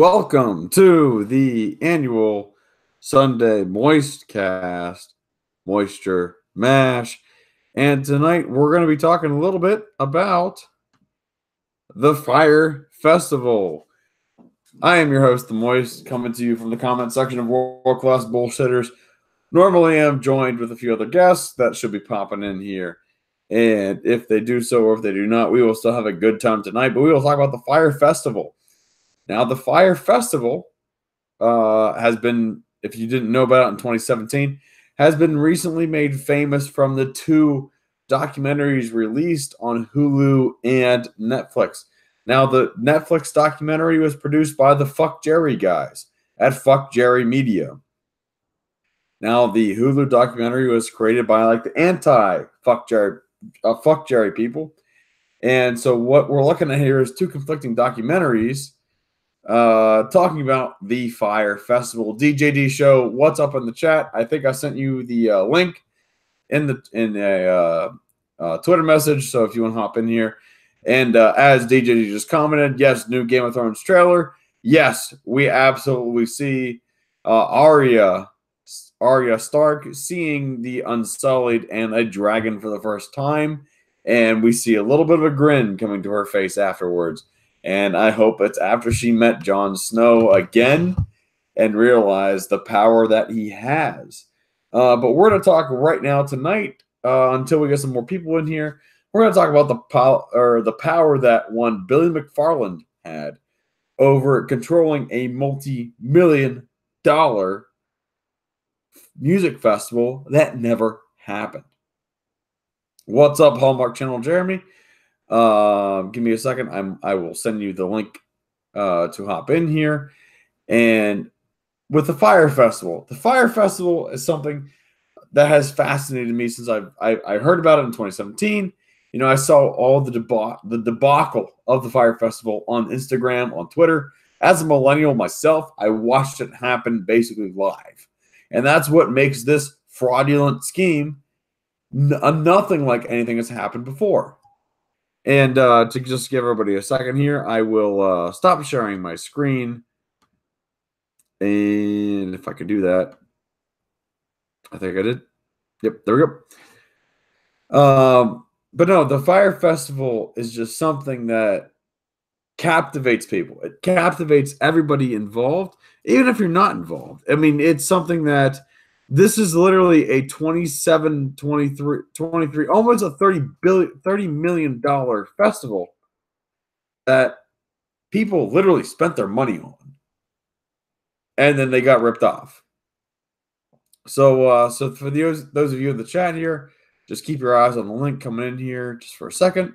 Welcome to the annual Sunday Moistcast, Moisture Mash. And tonight we're going to be talking a little bit about the Fyre Festival. I am your host, The Moist, coming to you from the comment section of World Class Bullshitters. Normally I'm joined with a few other guests that should be popping in here. And if they do so or if they do not, we will still have a good time tonight. But we will talk about the Fyre Festival. Now, the Fyre Festival has been, if you didn't know about it in 2017, has been recently made famous from the two documentaries released on Hulu and Netflix. Now, the Netflix documentary was produced by the Fuck Jerry guys at Fuck Jerry Media. Now, the Hulu documentary was created by like the anti-Fuck Jerry people. And so what we're looking at here is two conflicting documentaries talking about the Fyre Festival. DJD Show, what's up in the chat? I think I sent you the link in a Twitter message, so if you want to hop in here. And as DJD just commented, yes, new Game of Thrones trailer. Yes, we absolutely see Arya Stark seeing the Unsullied and a dragon for the first time, and we see a little bit of a grin coming to her face afterwards. And I hope it's after she met Jon Snow again and realized the power that he has. But we're going to talk right now tonight until we get some more people in here. We're going to talk about the power that one Billy McFarland had over controlling a multi-million-dollar music festival that never happened. What's up, Hallmark Channel Jeremy? Give me a second. I will send you the link to hop in here. And with the Fyre Festival is something that has fascinated me since I heard about it in 2017. You know, I saw all the debacle of the Fyre Festival on Instagram, on Twitter. As a millennial myself, I watched it happen basically live. And that's what makes this fraudulent scheme nothing like anything that's happened before. And to just give everybody a second here, I will stop sharing my screen. And if I could do that, I think I did. Yep, there we go. But no, the Fyre Festival is just something that captivates people. It captivates everybody involved, even if you're not involved. I mean, it's something that this is literally a 23, almost a $30 million festival that people literally spent their money on. And then they got ripped off. So for those of you in the chat here, just keep your eyes on the link coming in here just for a second.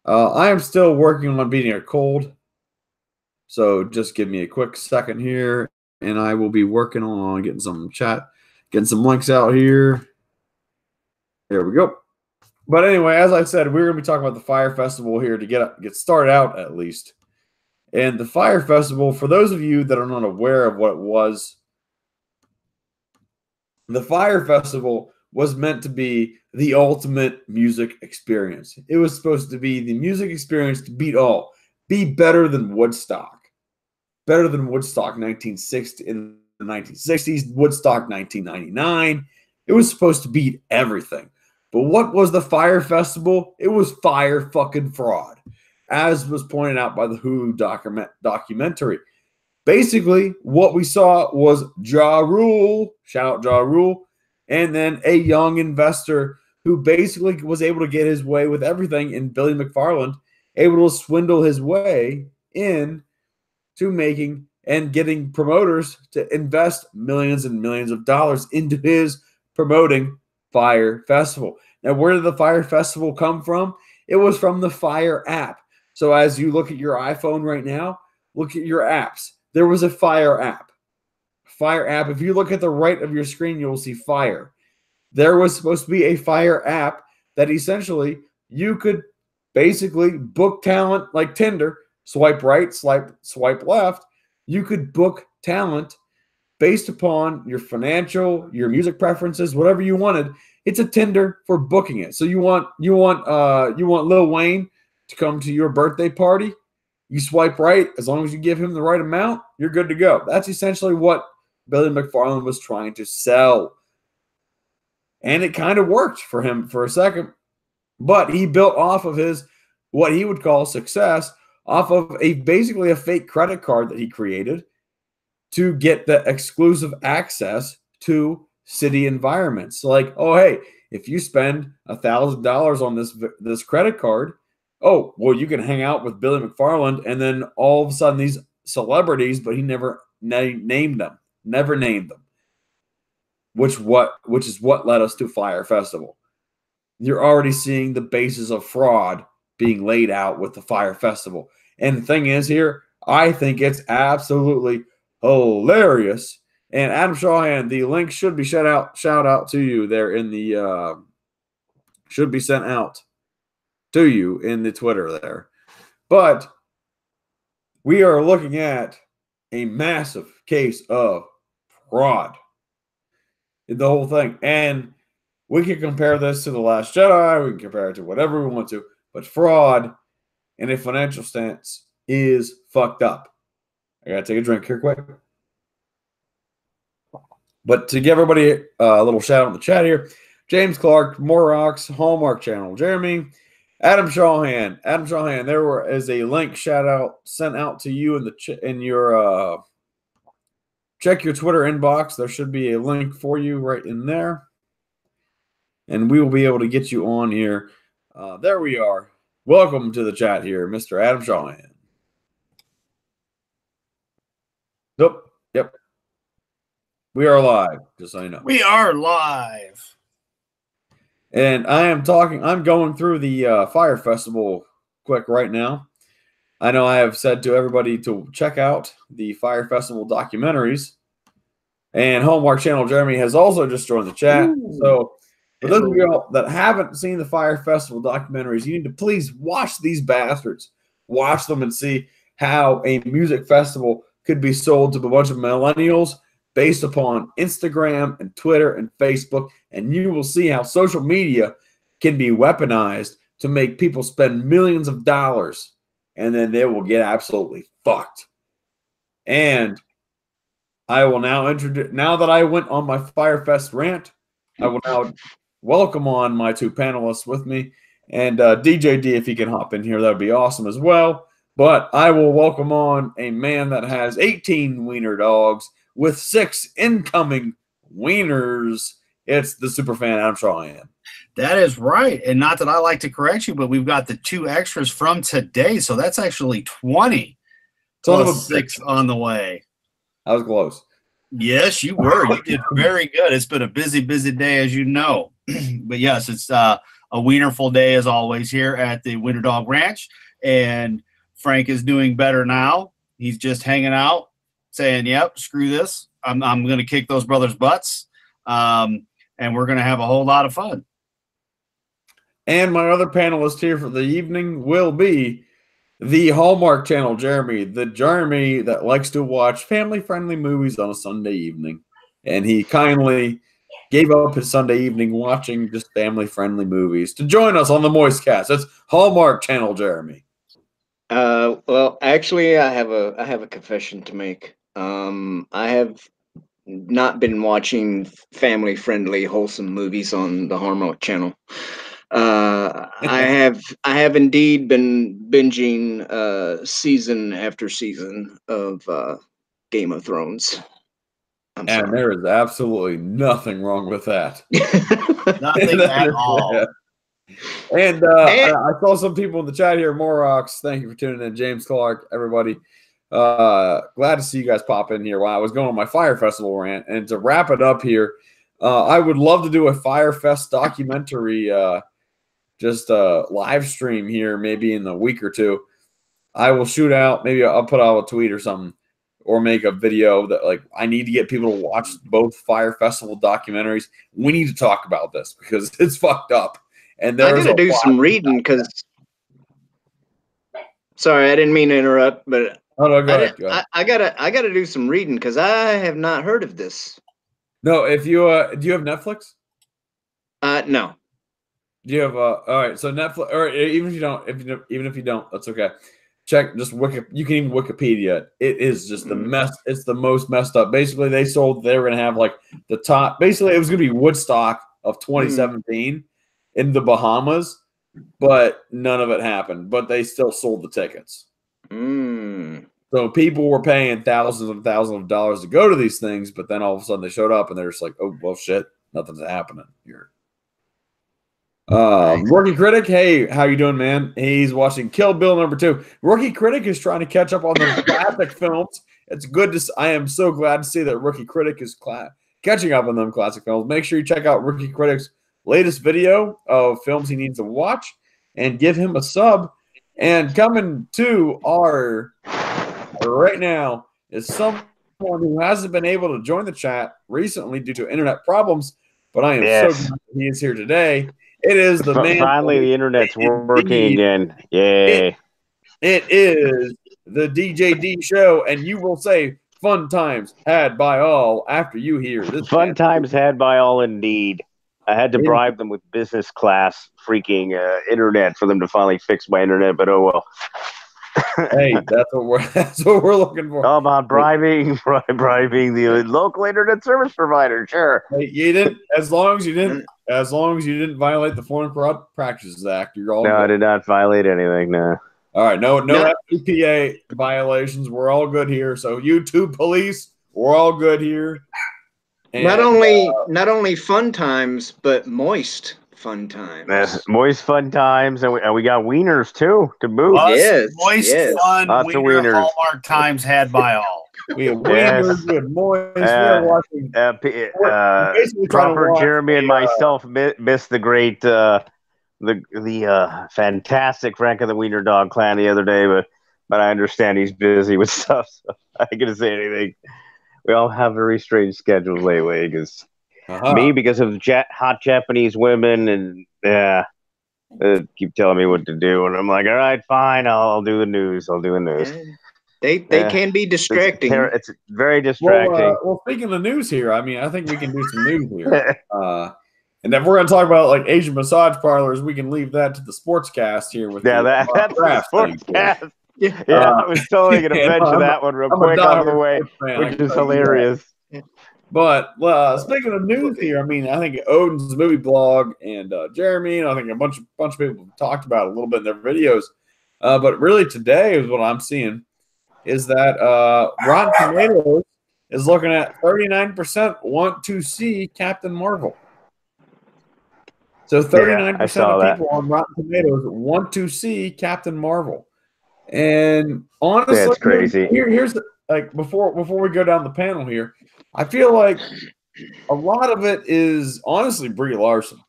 I am still working on beating a cold. So just give me a quick second here. And I will be working on getting some links out here. There we go. But anyway, as I said, we're going to be talking about the Fyre Festival here to get started out at least. And the Fyre Festival, for those of you that are not aware of what it was, the Fyre Festival was meant to be the ultimate music experience. It was supposed to be the music experience to beat all. Be better than Woodstock. Better than Woodstock 1960 in the 1960s, Woodstock 1999. It was supposed to beat everything. But what was the Fyre Festival? It was fire fucking fraud, as was pointed out by the Hulu documentary. Basically, what we saw was Ja Rule, shout out Ja Rule, and then a young investor who basically was able to get his way with everything, and Billy McFarland able to swindle his way in to making and getting promoters to invest millions and millions of dollars into his promoting Fyre Festival. Now, where did the Fyre Festival come from? It was from the Fyre app. So as you look at your iPhone right now, look at your apps. There was a Fyre app. Fyre app. If you look at the right of your screen, you will see Fyre. There was supposed to be a Fyre app that essentially you could basically book talent like Tinder. Swipe right, swipe left. You could book talent based upon your financial, your music preferences, whatever you wanted. It's a Tinder for booking it. So you want Lil Wayne to come to your birthday party? You swipe right, as long as you give him the right amount, you're good to go. That's essentially what Billy McFarland was trying to sell. And it kind of worked for him for a second. But he built off of his, what he would call success, off of basically a fake credit card that he created to get the exclusive access to city environments. Like, oh, hey, if you spend $1,000 on this credit card, oh, well, you can hang out with Billy McFarland, and then all of a sudden these celebrities, but he never named them, which is what led us to Fyre Festival. You're already seeing the basis of fraud being laid out with the Fyre Festival. And the thing is here, I think it's absolutely hilarious. And Adam Shawhan, the link should be shout out to you there in the should be sent out to you in the Twitter there. But we are looking at a massive case of fraud in the whole thing. And we can compare this to The Last Jedi. We can compare it to whatever we want to. But fraud in a financial stance is fucked up. I got to take a drink here quick. But to give everybody a little shout out in the chat here, James Clark, Morox, Hallmark Channel, Jeremy, Adam Shawhan. Adam Shawhan, there is a link shout out sent out to you in your check your Twitter inbox. There should be a link for you right in there. And we will be able to get you on here. There we are. Welcome to the chat here, Mr. Adam Shawhan. Nope. Yep. We are live, just so you know. We are live. And I'm going through the Fyre Festival quick right now. I know I have said to everybody to check out the Fyre Festival documentaries. And Hallmark Channel Jeremy has also just joined the chat. Ooh. So for those of you that haven't seen the Fyre Festival documentaries, you need to please watch these bastards. Watch them and see how a music festival could be sold to a bunch of millennials based upon Instagram and Twitter and Facebook, and you will see how social media can be weaponized to make people spend millions of dollars, and then they will get absolutely fucked. And I will now introduce, now that I went on my Fyre Fest rant, I will now welcome on my two panelists with me, and DJ D, if he can hop in here, that would be awesome as well. But I will welcome on a man that has 18 wiener dogs with 6 incoming wieners. It's the superfan Adam Shawhan. That is right. And not that I like to correct you, but we've got the 2 extras from today. So that's actually 20 plus 6 on the way. I was close. Yes, you were. You did very good. It's been a busy, busy day, as you know. But yes, it's a wienerful day as always here at the Wiener Dog Ranch. And Frank is doing better now. He's just hanging out, saying, yep, screw this. I'm going to kick those brothers' butts, and we're going to have a whole lot of fun. And my other panelist here for the evening will be the Hallmark Channel Jeremy, the Jeremy that likes to watch family-friendly movies on a Sunday evening. And he kindly gave up his Sunday evening watching just family-friendly movies to join us on the Moistcast. That's Hallmark Channel Jeremy. Well, actually, I have a confession to make. I have not been watching family-friendly, wholesome movies on the Hallmark Channel. I have indeed been binging season after season of Game of Thrones. And there is absolutely nothing wrong with that. Nothing at all. And I saw some people in the chat here. Morox, thank you for tuning in. James Clark, everybody. Glad to see you guys pop in here while I was going on my Fyre Festival rant. And to wrap it up here, I would love to do a Fyre Fest documentary, just a live stream here maybe in a week or two. I will shoot out, maybe I'll put out a tweet or something, or make a video that, like, I need to get people to watch both Fyre Festival documentaries. We need to talk about this because it's fucked up. And I gotta do some reading because. Sorry, I didn't mean to interrupt, but go ahead. I gotta do some reading because I have not heard of this. No, if you do you have Netflix? No. Do you have all right? So Netflix, or even if you don't, that's okay. check just Wiki. You can even Wikipedia it. It is just the mess. It's the most messed up. Basically, they were going to have like the top. Basically, it was going to be Woodstock of 2017 in the Bahamas, but none of it happened. But they still sold the tickets. So people were paying thousands and thousands of dollars to go to these things, but then all of a sudden they showed up and they're just like, oh, well, shit, nothing's happening here. Rookie Critic, hey, how you doing, man? He's watching Kill Bill #2. Rookie Critic is trying to catch up on the classic films. It's good to. I am so glad to see that Rookie Critic is catching up on them classic films. Make sure you check out Rookie Critic's latest video of films he needs to watch and give him a sub. And coming to our right now is someone who hasn't been able to join the chat recently due to internet problems, but I am so glad he is here today. It is the man. Finally, the internet's working again. Yay. It is the DJ D show, and you will say fun times had by all after you hear this. Fun times had by all indeed. I had to bribe them with business class freaking internet for them to finally fix my internet, but oh well. Hey, that's what we're looking for. How about bribing the local internet service provider? Sure. Hey, you didn't. As long as you didn't violate the Foreign Corrupt Practices Act, you're all. No, good. I did not violate anything. No. All right, no FCPA violations. We're all good here. So YouTube police, we're all good here. And, not only fun times, but moist fun times. Moist fun times, and we got wieners too to boot. Moist fun lots of wieners. Hallmark times had by all. We have wieners, we have moist. We're watching. Proper Jeremy and myself missed the great, the fantastic Frank of the Wiener Dog Clan the other day, but I understand he's busy with stuff, so I ain't gonna say anything. We all have very strange schedules lately because me, because of hot Japanese women, and keep telling me what to do, and I'm like, all right, fine, I'll do the news. They can be distracting. It's very distracting. Well, speaking of the news here, I mean, I think we can do some news here. And if we're going to talk about like Asian massage parlors, we can leave that to the sportscast here with that's the sportscast. I was totally going to mention that one real quick out of the way, which is hilarious. But speaking of news here, I mean, I think Odin's movie blog and Jeremy, and I think a bunch of people talked about it a little bit in their videos. But really today is what I'm seeing is that Rotten Tomatoes is looking at 39% want to see Captain Marvel. So 39% of people on Rotten Tomatoes want to see Captain Marvel. And honestly, that's crazy. Here's like before we go down the panel here, I feel like a lot of it is honestly Brie Larson.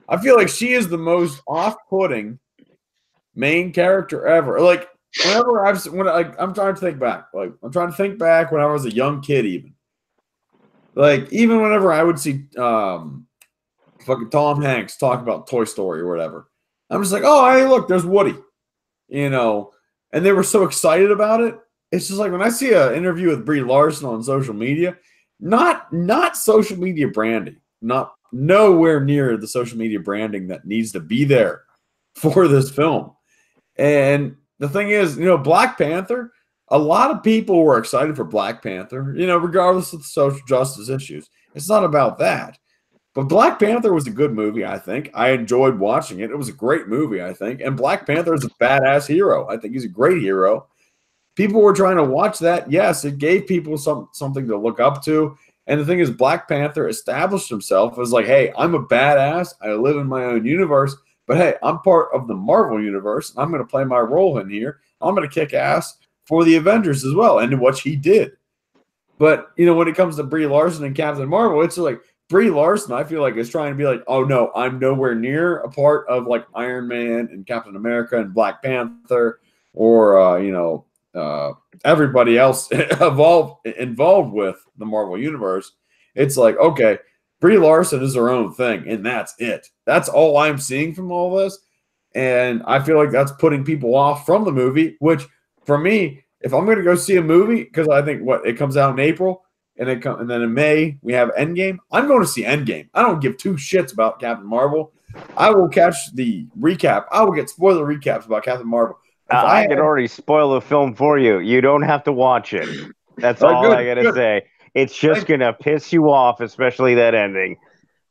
I feel like she is the most off-putting main character ever. Like whenever I'm trying to think back. Like I'm trying to think back when I was a young kid, even whenever I would see fucking Tom Hanks talk about Toy Story or whatever, I'm just like, oh, hey, look, there's Woody, and they were so excited about it. It's just like when I see an interview with Brie Larson on social media, not social media branding, nowhere near the social media branding that needs to be there for this film. And the thing is, Black Panther, a lot of people were excited for Black Panther, regardless of the social justice issues. It's not about that. But Black Panther was a good movie, I think. I enjoyed watching it. It was a great movie, I think. And Black Panther is a badass hero. I think he's a great hero. People were trying to watch that. Yes, it gave people something to look up to. And the thing is, Black Panther established himself as like, hey, I'm a badass. I live in my own universe. But hey, I'm part of the Marvel universe. I'm going to play my role in here. I'm going to kick ass for the Avengers as well. And what he did. But, when it comes to Brie Larson and Captain Marvel, it's like, Brie Larson, I feel like, is trying to be like, oh, no, I'm nowhere near a part of, like, Iron Man and Captain America and Black Panther or, everybody else involved with the Marvel Universe. It's like, okay, Brie Larson is her own thing, and that's it. That's all I'm seeing from all this. And I feel like that's putting people off from the movie, which, for me, if I'm going to go see a movie, because I think, it comes out in April, and then in May, we have Endgame. I'm going to see Endgame. I don't give two shits about Captain Marvel. I will catch the recap. I will get spoiler recaps about Captain Marvel I can already spoil the film for you. You don't have to watch it. That's all I gotta say. It's just gonna piss you off, especially that ending.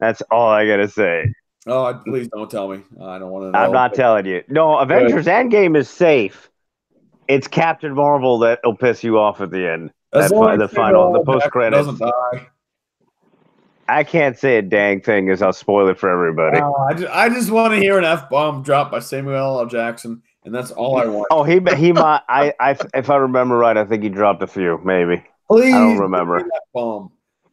That's all I gotta say. Oh, please don't tell me. I don't want to know. I'm not telling you. No, Avengers Endgame is safe. It's Captain Marvel that'll piss you off at the end. The post credits. Doesn't die. I can't say a dang thing as I'll spoil it for everybody. I just want to hear an F-bomb dropped by Samuel L. Jackson, and that's all I want. Oh, he might. If I remember right, I think he dropped a few, maybe. Please, I don't remember. F-bomb.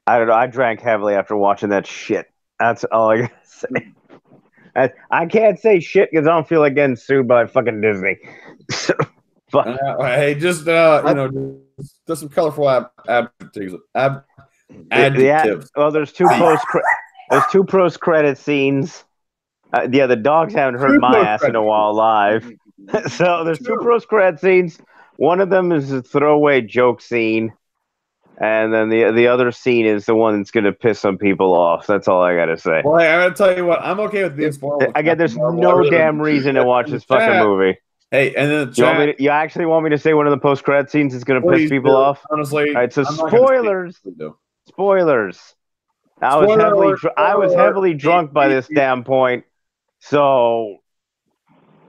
I don't know. I drank heavily after watching that shit. That's all I gotta say. I can't say shit because I don't feel like getting sued by fucking Disney. Hey, just just some colorful adjectives. Adjectives. Well, there's two post credit scenes. The dogs haven't hurt my ass in a while live. So there's two post credit scenes. One of them is a throwaway joke scene, and then the other scene is the one that's gonna piss some people off. That's all I gotta say. Well, I gotta tell you what, I'm okay with being spoiled. Again, there's no damn reason to watch this fucking movie. Hey, and then you actually want me to say one of the post credit scenes is gonna piss people off? Honestly, all right. So spoilers. Spoilers. I was heavily drunk by this damn point, so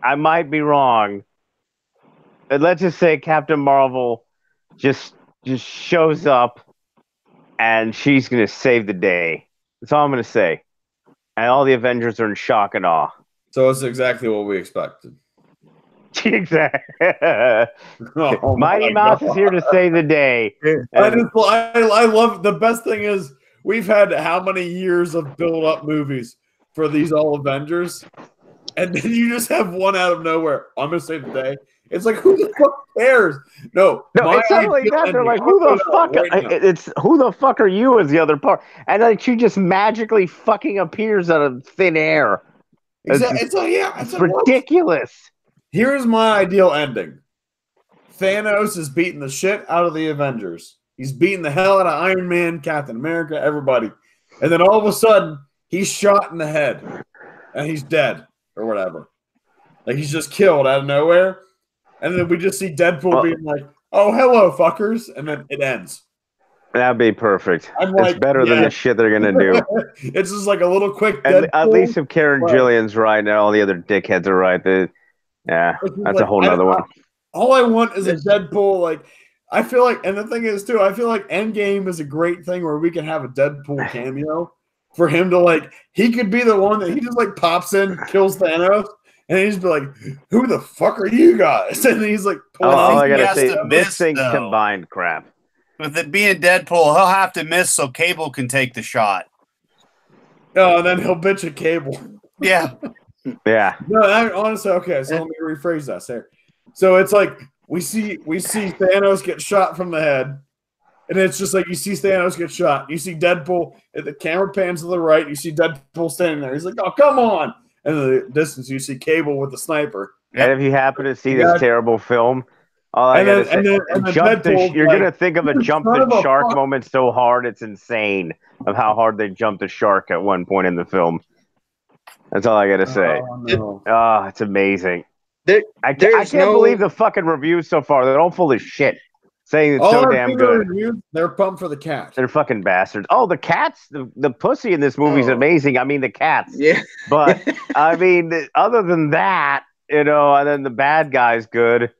I might be wrong. But let's just say Captain Marvel just shows up, and she's gonna save the day. That's all I'm gonna say. And all the Avengers are in shock and awe. So it's exactly what we expected. Exactly. Mighty Mouse is here to save the day. I love the best thing is we've had how many years of build-up movies for these all Avengers, and then you just have one out of nowhere. I'm gonna save the day. It's like, who the fuck cares? No, it's not like that. They're like, who the fuck? It's who the fuck are you? Is the other part, and like she just magically fucking appears out of thin air. It's ridiculous. Here's my ideal ending. Thanos is beating the shit out of the Avengers. He's beating the hell out of Iron Man, Captain America, everybody. And then all of a sudden, he's shot in the head. And he's dead. Or whatever. Like, he's just killed out of nowhere. And then we just see Deadpool being like, oh, hello, fuckers. And then it ends. That'd be perfect. It's better than the shit they're going to do. It's just like a little quick at least if Karen Gillian's right and all the other dickheads are right, yeah, that's a whole nother one. All I want is a Deadpool. Like, I feel like, and the thing is, too, I feel like Endgame is a great thing where we can have a Deadpool cameo for him to, like, he could be the one that he just, like, pops in, kills Thanos, and he's be like, who the fuck are you guys? And he's like, all I gotta say, this thing combined crap. With it being Deadpool, he'll have to miss so Cable can take the shot. Oh, and then he'll bitch at Cable. Yeah. Yeah. No, honestly, okay. So let me rephrase that. So it's like we see Thanos get shot from the head, and it's just like you see Thanos get shot. You see Deadpool. The camera pans to the right. You see Deadpool standing there. He's like, "Oh, come on!" And in the distance, you see Cable with the sniper. And if you happen to see this terrible film, all I gotta say, you're gonna think of a jump the shark moment so hard it's insane of how hard they jumped the shark at one point in the film. That's all I gotta say. Oh, no. It's amazing. I can't believe the fucking reviews so far. They're all full of shit, saying it's so damn good. They're pumped for the cats. They're fucking bastards. Oh, the cats! The pussy in this movie is amazing. I mean, the cats. Yeah. But I mean, other than that, and then the bad guy's good.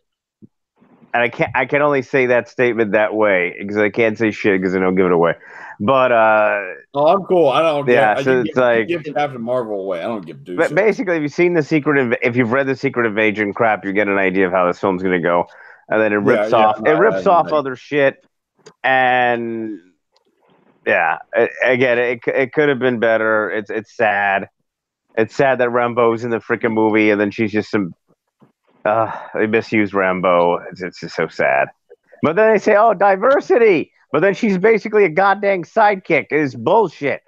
And I can only say that statement that way because I can't say shit because I don't give it away. But I'm cool. I don't. Yeah, so it's like give Captain Marvel away. I don't give. But basically, if you've seen if you've read the Secret Invasion crap, you get an idea of how this film's gonna go, and then it rips off. It rips off other shit, and it could have been better. It's sad. It's sad that Rambo's in the freaking movie, and then she's just some. They misused Rambo. It's just so sad. But then they say, "Oh, diversity." But then she's basically a goddamn sidekick. It's bullshit.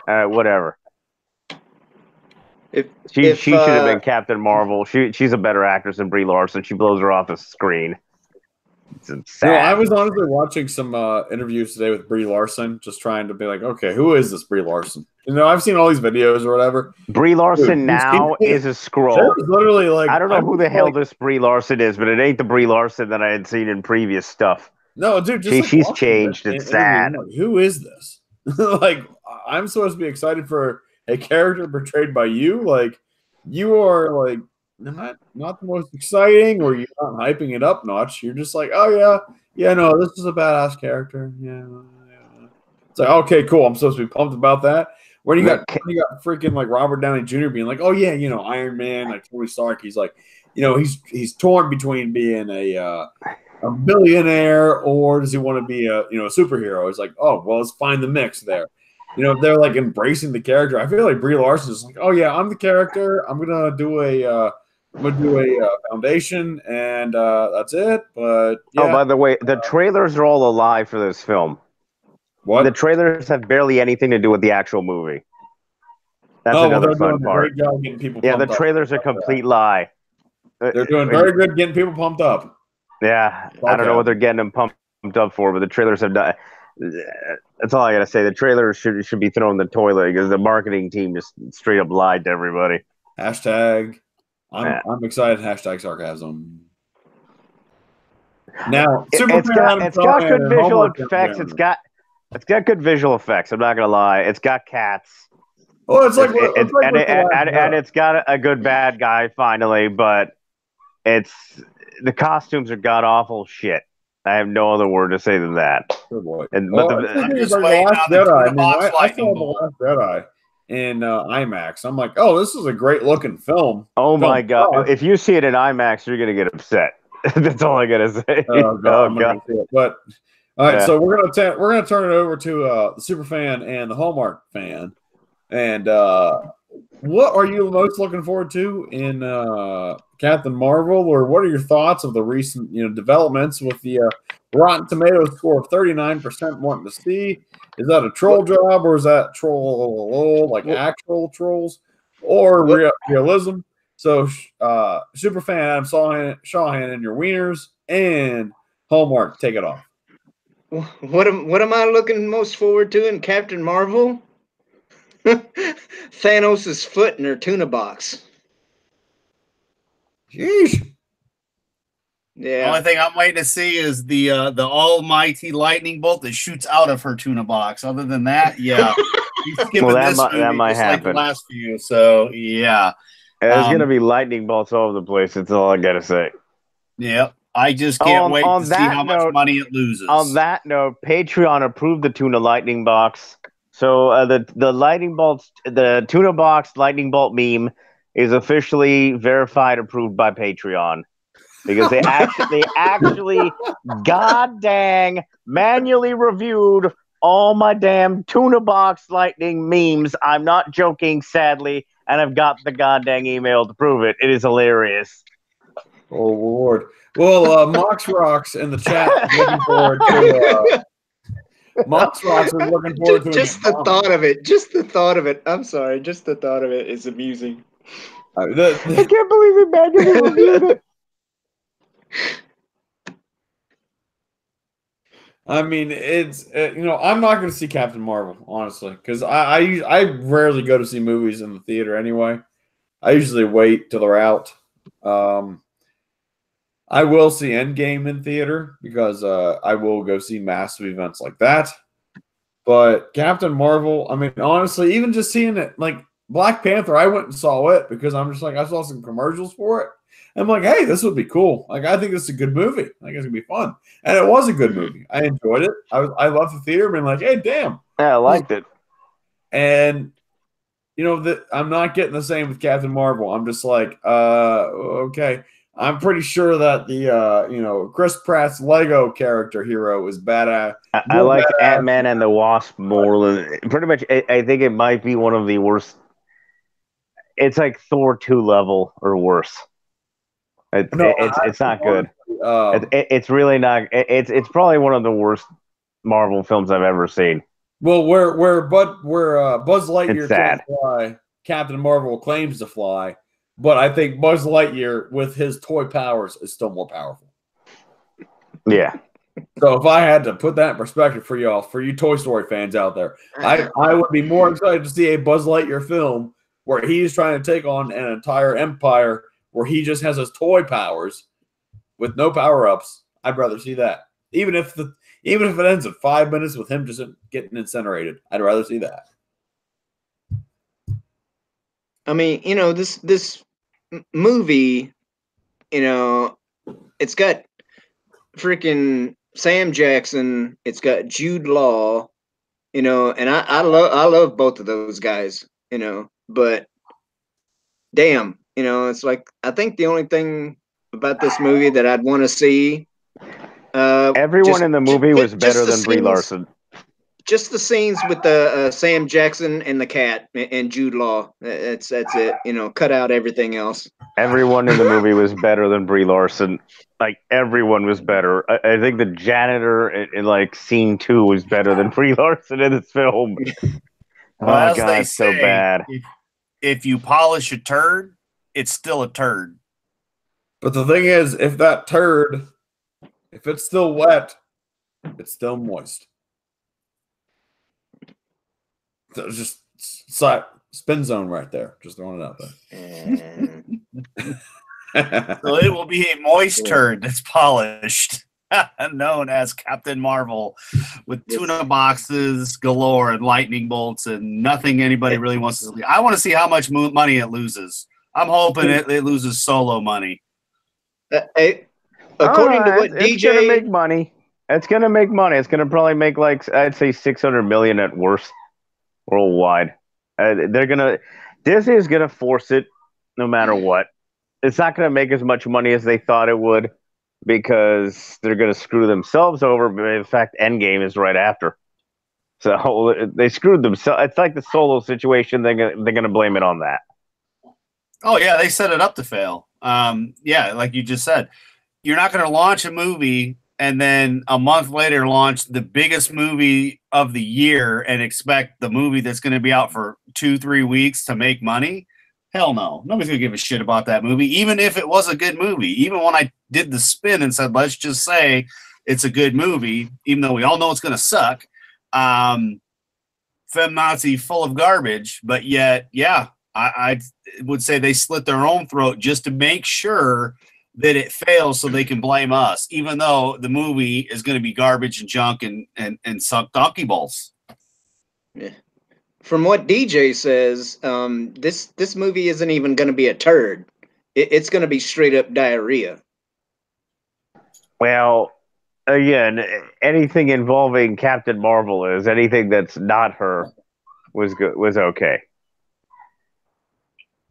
Whatever. She should have been Captain Marvel. She's a better actress than Brie Larson. She blows her off the screen. It's sad. I was honestly watching some interviews today with Brie Larson, just trying to be like, okay, who is this Brie Larson? I've seen all these videos or whatever. Brie Larson now is a scroll. Literally like, I don't know who the hell this Brie Larson is, but it ain't the Brie Larson that I had seen in previous stuff. No, dude, she's changed. It's sad. Like, who is this? Like, I'm supposed to be excited for a character portrayed by you. Like, you are like not the most exciting, or you're not hyping it up notch. You're just like, oh yeah, no, this is a badass character. Yeah. It's like, okay, cool. I'm supposed to be pumped about that. When you got freaking like Robert Downey Jr. being like, oh yeah, Iron Man, like Tony Stark. He's like, he's torn between being a billionaire, or does he want to be a superhero? It's like, oh well, let's find the mix there. They're like embracing the character. I feel like Brie Larson is like, oh yeah, I'm the character. I'm gonna do a foundation, and that's it. But yeah. Oh, by the way, the trailers are all a lie for this film. What? The trailers have barely anything to do with the actual movie. That's another fun part. Yeah, the trailers are a complete lie. They're doing very good getting people pumped up. Yeah, I don't know what they're getting them pumped up for, but the trailers have done. That's all I gotta say. The trailers should be thrown in the toilet because the marketing team just straight up lied to everybody. Hashtag. I'm excited. Hashtag sarcasm. Now, it's got good visual effects. It's got good visual effects. I'm not gonna lie. It's got cats. Oh, it's like and it's got a good bad guy finally, but the costumes are god awful shit. I have no other word to say than that. Good boy. I'm just waiting on the box I saw The Last Jedi in IMAX. I'm like, oh, this is a great looking film. Oh my god! If you see it in IMAX, you're gonna get upset. That's all I gotta say. Oh god. But all right, so we're gonna turn it over to the super fan and the Hallmark fan. And what are you most looking forward to in Captain Marvel, or what are your thoughts of the recent developments with the Rotten Tomatoes score of 39% wanting to see? Is that a troll job, or is that troll like actual trolls, or realism? So super fan Adam Shawhan and your wieners, and Hallmark, take it off. What am I looking most forward to in Captain Marvel? Thanos' foot in her tuna box. Jeez. Yeah. The only thing I'm waiting to see is the almighty lightning bolt that shoots out of her tuna box. Other than that, yeah. Well, that might happen. Like the last few, so yeah. There's gonna be lightning bolts all over the place. That's all I gotta say. Yeah. I just can't wait to see how much money it loses. On that note, Patreon approved the tuna lightning box. So the lightning bolts, the tuna box lightning bolt meme is officially verified, approved by Patreon, because they actually god dang manually reviewed all my damn tuna box lightning memes. I'm not joking, sadly, and I've got the god dang email to prove it. It is hilarious. Oh Lord. Well, Mox Rocks in the chat looking forward to. Mox Rocks is looking forward to. Just the thought of it. Just the thought of it. I'm sorry. Just the thought of it is amusing. I can't believe it manually reviewed it. I mean, it's I'm not going to see Captain Marvel, honestly, because I rarely go to see movies in the theater anyway. I usually wait till they're out. I will see Endgame in theater because I will go see massive events like that. But Captain Marvel, I mean, honestly, even just seeing it, like Black Panther, I went and saw it because I'm just like, I saw some commercials for it. I'm like, hey, this would be cool. Like, I think this is a good movie. I think it's gonna be fun, and it was a good movie. I enjoyed it. I left the theater being like, hey, damn, yeah, I liked it. And I'm not getting the same with Captain Marvel. I'm just like, okay. I'm pretty sure that the Chris Pratt's Lego character hero is badass. I like Ant-Man and the Wasp more than pretty much. I think it might be one of the worst. It's like Thor 2 level or worse. It's not good. It's really not. It's probably one of the worst Marvel films I've ever seen. Well, where Buzz Lightyear can't fly, Captain Marvel claims to fly. But I think Buzz Lightyear, with his toy powers, is still more powerful. Yeah. So if I had to put that in perspective for y'all, for you Toy Story fans out there, I would be more excited to see a Buzz Lightyear film where he's trying to take on an entire empire where he just has his toy powers with no power-ups. I'd rather see that. Even if it ends in 5 minutes with him just getting incinerated, I'd rather see that. I mean, this movie, it's got freaking Sam Jackson, it's got Jude Law, and I love both of those guys, but damn, it's like I think the only thing about this movie that I'd want to see. Everyone in the movie was better than Brie Larson. Just the scenes with the Sam Jackson and the cat and Jude Law. That's it. Cut out everything else. Everyone in the movie was better than Brie Larson. Like everyone was better. I think the janitor in like scene 2 was better than Brie Larson in this film. Well, oh God, it's so bad. If you polish a turd, it's still a turd. But the thing is, if that turd, if it's still wet, it's still moist. So it's just spin zone right there. Just throwing it out there. So it will be a moist turd that's polished, known as Captain Marvel, with tuna boxes galore and lightning bolts and nothing anybody really wants to see. I want to see how much money it loses. I'm hoping it loses Solo money. According to what DJ... It's going to make money. It's going to make money. It's going to probably make, like, I'd say $600 million at worst worldwide. Disney is going to force it no matter what. It's not going to make as much money as they thought it would because they're going to screw themselves over. But in fact, Endgame is right after. So they screwed themselves. It's like the Solo situation. They're going to blame it on that. Oh, yeah, they set it up to fail. Yeah, like you just said. You're not going to launch a movie and then a month later launch the biggest movie of the year and expect the movie that's going to be out for 2-3 weeks to make money. Hell no. Nobody's going to give a shit about that movie, even if it was a good movie. Even when I did the spin and said, let's just say it's a good movie, even though we all know it's going to suck. Feminazi full of garbage, but yet, yeah, I would say they slit their own throat just to make sure that it fails so they can blame us, even though the movie is going to be garbage and junk and suck donkey balls. Yeah. From what DJ says, this movie isn't even going to be a turd. It's going to be straight up diarrhea. Well, again, anything involving Captain Marvel is anything that's not her was okay.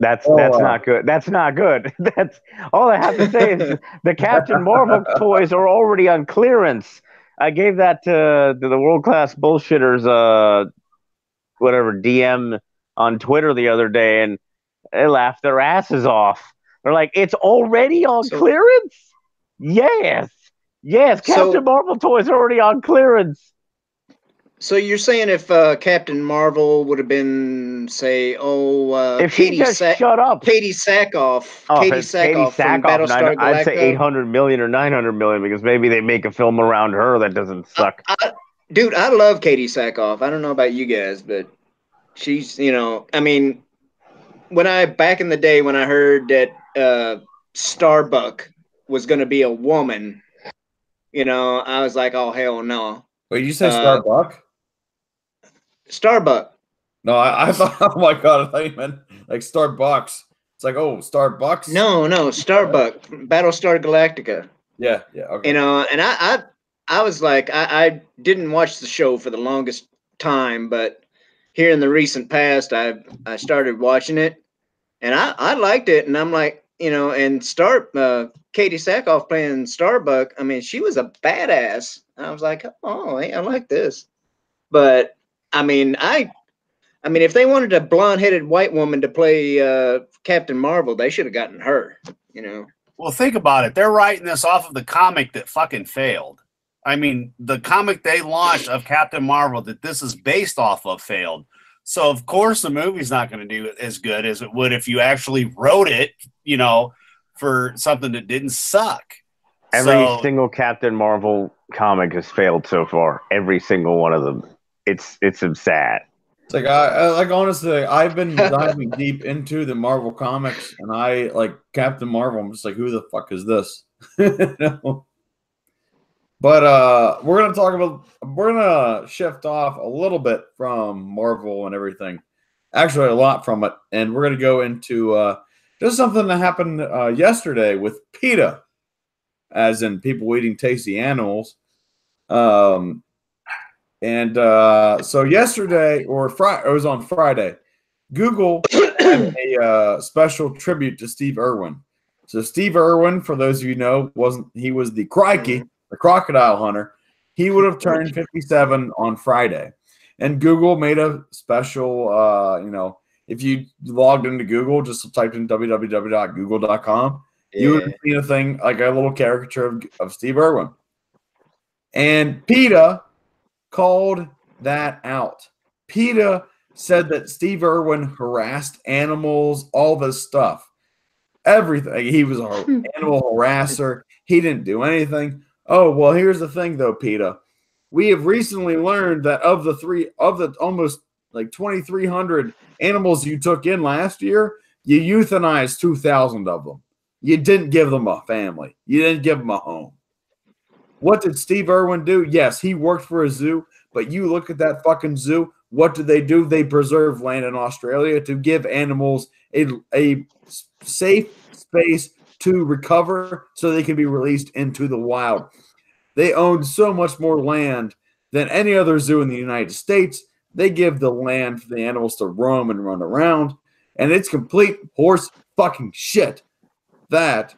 That's not good. That's not good. That's all I have to say is the Captain Marvel toys are already on clearance. I gave that to the World Class Bullshitters, whatever DM on Twitter the other day, and they laughed their asses off. They're like, "It's already on clearance." Yes, Captain Marvel toys are already on clearance. So you're saying if Captain Marvel would have been, say, if Katie shut up, Katie Sackhoff, from Battlestar Galactica, I'd say 800 million or 900 million because maybe they make a film around her that doesn't suck. Dude, I love Katie Sackhoff. I don't know about you guys, but she's, I mean, back in the day when I heard that Starbuck was going to be a woman, I was like, oh hell no. Wait, you said Starbuck? Starbuck. No, I thought, oh my God, I thought you meant like Starbucks. It's like, oh, Starbucks? No, Starbuck, Battlestar Galactica. Yeah, okay. And I was like, I didn't watch the show for the longest time, but here in the recent past, I started watching it, and I liked it, and I'm like, and Katie Sackhoff playing Starbuck, I mean, she was a badass. I was like, oh, hey, I like this. But I mean, if they wanted a blonde-headed white woman to play Captain Marvel, they should have gotten her, Well, think about it. They're writing this off of the comic that fucking failed. I mean, the comic they launched of Captain Marvel that this is based off of failed. So, of course, the movie's not going to do as good as it would if you actually wrote it, for something that didn't suck. Every single Captain Marvel comic has failed so far. Every single one of them. It's sad. It's like I honestly, I've been diving deep into the Marvel comics, and I like Captain Marvel. I'm just like, who the fuck is this? No. But we're gonna shift off a little bit from Marvel and everything. Actually, a lot from it, and we're gonna go into just something that happened yesterday with PETA, as in people eating tasty animals. So yesterday or Friday, it was on Friday, Google had a special tribute to Steve Irwin. So Steve Irwin, for those of you who know, he was the Crikey, the crocodile hunter. He would have turned 57 on Friday. And Google made a special, if you logged into Google, just typed in www.google.com, you would have seen a thing like a little caricature of Steve Irwin. And PETA called that out. PETA said that Steve Irwin harassed animals, all this stuff. Everything. He was an animal harasser. He didn't do anything. Oh, well, here's the thing, though, PETA. We have recently learned that of the almost like 2,300 animals you took in last year, you euthanized 2,000 of them. You didn't give them a family. You didn't give them a home. What did Steve Irwin do? Yes, he worked for a zoo, but you look at that fucking zoo. What do? They preserve land in Australia to give animals a safe space to recover so they can be released into the wild. They own so much more land than any other zoo in the United States. They give the land for the animals to roam and run around, and it's complete horse fucking shit that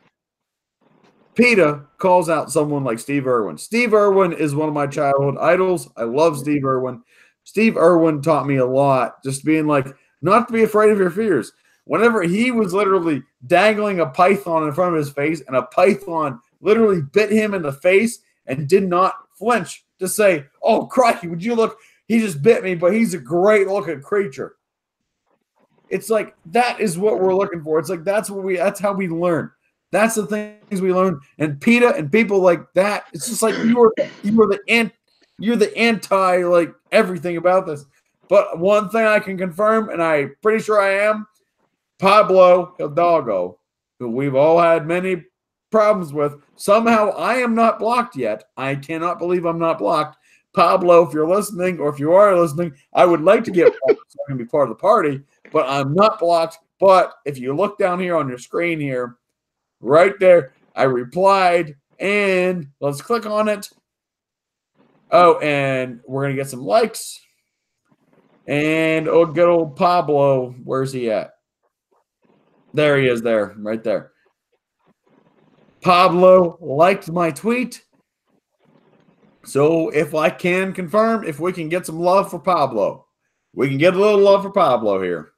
PETA calls out someone like Steve Irwin. Steve Irwin is one of my childhood idols. I love Steve Irwin. Steve Irwin taught me a lot, just being like, not to be afraid of your fears. Whenever he was literally dangling a python in front of his face, and a python literally bit him in the face and did not flinch to say, oh, crikey, would you look? He just bit me, but he's a great looking creature. It's like, that is what we're looking for. It's like, that's how we learn. That's the things we learn. And PETA and people like that, it's just like you're the anti like everything about this. But one thing I can confirm, and I'm pretty sure I am, Pablo Hidalgo, who we've all had many problems with. Somehow I am not blocked yet. I cannot believe I'm not blocked. Pablo, if you're listening, or if you are listening, I would like to get blocked so I can be part of the party, but I'm not blocked. But if you look down here on your screen here, right there, I replied, and let's click on it. Oh, and we're going to get some likes. And oh, good old Pablo, where's he at? There he is there, right there. Pablo liked my tweet. So if I can confirm, if we can get some love for Pablo, we can get a little love for Pablo here.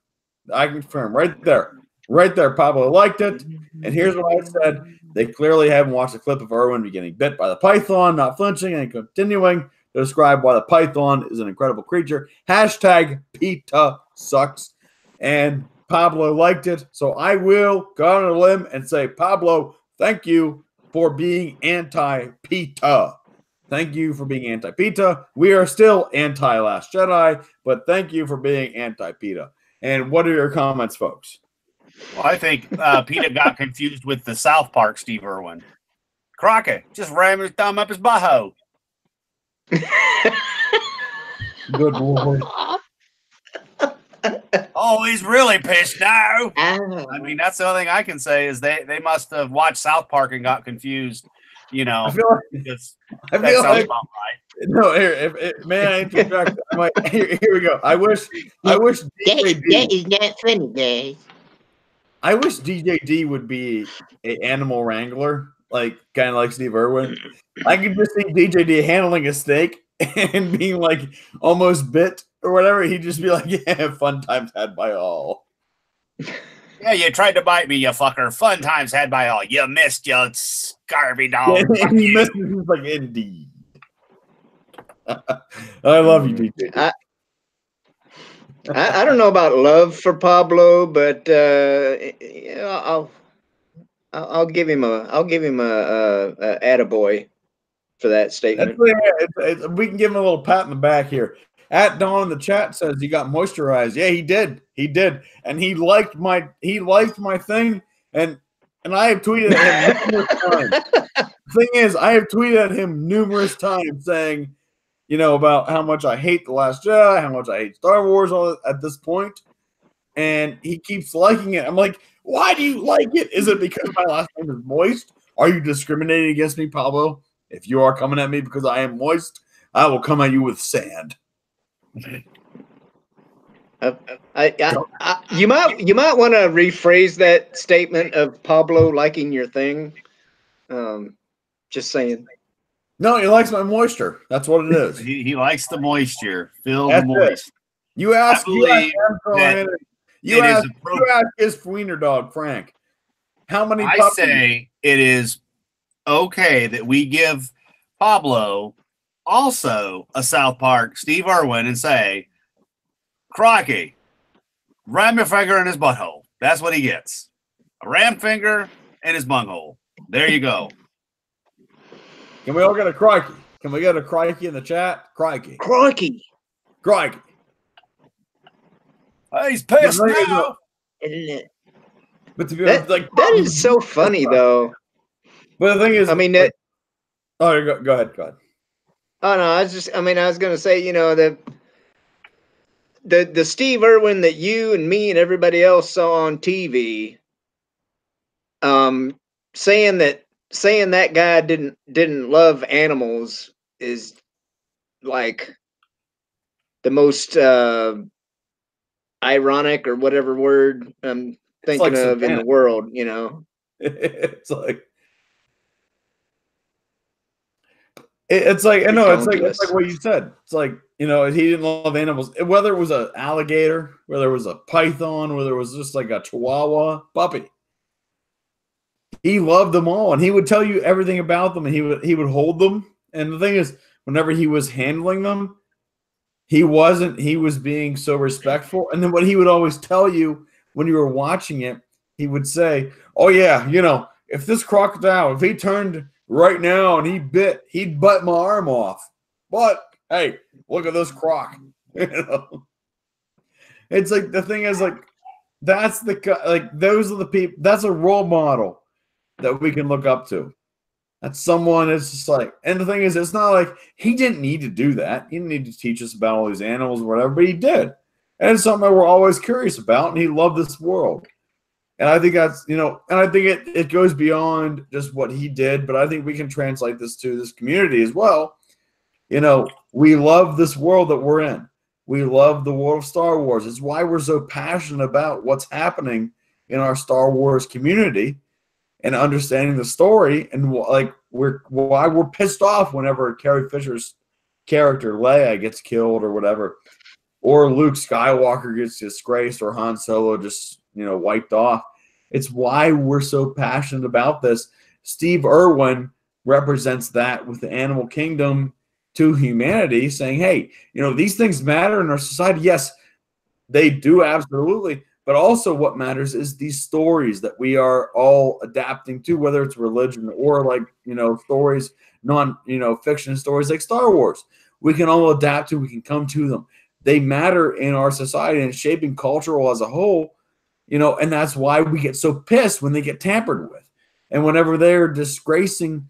I can confirm right there. Right there, Pablo liked it. And here's what I said. They clearly haven't watched a clip of Irwin getting bit by the python, not flinching, and continuing to describe why the python is an incredible creature. Hashtag PETA sucks. And Pablo liked it. So I will go on a limb and say, Pablo, thank you for being anti-PETA. Thank you for being anti-PETA. We are still anti-Last Jedi, but thank you for being anti-PETA. And what are your comments, folks? Well, I think PETA got confused with the South Park Steve Irwin. Crockett just ran his thumb up his butthole. Good Lord. Oh, he's really pissed now. I mean, that's the only thing I can say is they must have watched South Park and got confused. You know, I feel like right. No, here, may I interject? Here we go. I wish that is not funny, guys. I wish DJD would be an animal wrangler, like kind of like Steve Irwin. I could just see DJD handling a snake and being like almost bit or whatever. He'd just be like, "Yeah, fun times had by all." Yeah, you tried to bite me, you fucker. Fun times had by all. You missed, you scarby dog. Yeah, he missed. He's like, indeed. I love you, DJ. I don't know about love for Pablo, but I'll give him a attaboy for that statement. We can give him a little pat in the back here. At Dawn in the chat says he got moisturized. Yeah, he did. He did, and he liked my thing, and I have tweeted at him numerous times. The thing is, I have tweeted at him numerous times saying, about how much I hate The Last Jedi, how much I hate Star Wars at this point, and he keeps liking it. I'm like, why do you like it? Is it because my last name is Moist? Are you discriminating against me, Pablo? If you are coming at me because I am moist, I will come at you with sand. You might want to rephrase that statement of Pablo liking your thing. Just saying. No, he likes my moisture. That's what it is. he likes the moisture. Feel the moist. You ask his wiener dog, Frank. How many puppies? I say it is okay that we give Pablo also a South Park Steve Irwin and say, crikey, ram your finger in his butthole. That's what he gets. A ram finger in his bunghole. There you go. Can we all get a crikey? Can we get a crikey in the chat? Crikey. Crikey. Crikey. Hey, he's pissed now. But to be honest, that is so funny though. But the thing is, I mean, that. Oh, go ahead. Oh no, I was gonna say, the Steve Irwin that you and me and everybody else saw on TV, saying that guy didn't love animals is like the most ironic or whatever word I'm thinking of in the world, It's like. It's like what you said. It's like, he didn't love animals. Whether it was an alligator, whether it was a python, whether it was just like a chihuahua puppy. He loved them all, and he would tell you everything about them, and he would hold them. And the thing is, whenever he was handling them, he was being so respectful. And then what he would always tell you when you were watching it, he would say, oh yeah, if this crocodile, if he turned right now and he'd butt my arm off. But hey, look at this croc. It's like, the thing is, like, those are the people, that's a role model that we can look up to. That's someone, it's just like, and the thing is, it's not like he didn't need to do that. He didn't need to teach us about all these animals or whatever, but he did. And it's something that we're always curious about, and he loved this world. And I think that's, and I think it goes beyond just what he did, but I think we can translate this to this community as well. We love this world that we're in. We love the world of Star Wars. It's why we're so passionate about what's happening in our Star Wars community and understanding the story, and why we're pissed off whenever Carrie Fisher's character Leia gets killed or whatever, or Luke Skywalker gets disgraced, or Han Solo just wiped off. It's why we're so passionate about this. Steve Irwin represents that with the animal kingdom to humanity, saying, hey, these things matter in our society. Yes, they do, absolutely. But also what matters is these stories that we are all adapting to, whether it's religion or stories, fiction stories like Star Wars. We can all adapt to, we can come to them. They matter in our society and shaping culture as a whole, and that's why we get so pissed when they get tampered with. And whenever they're disgracing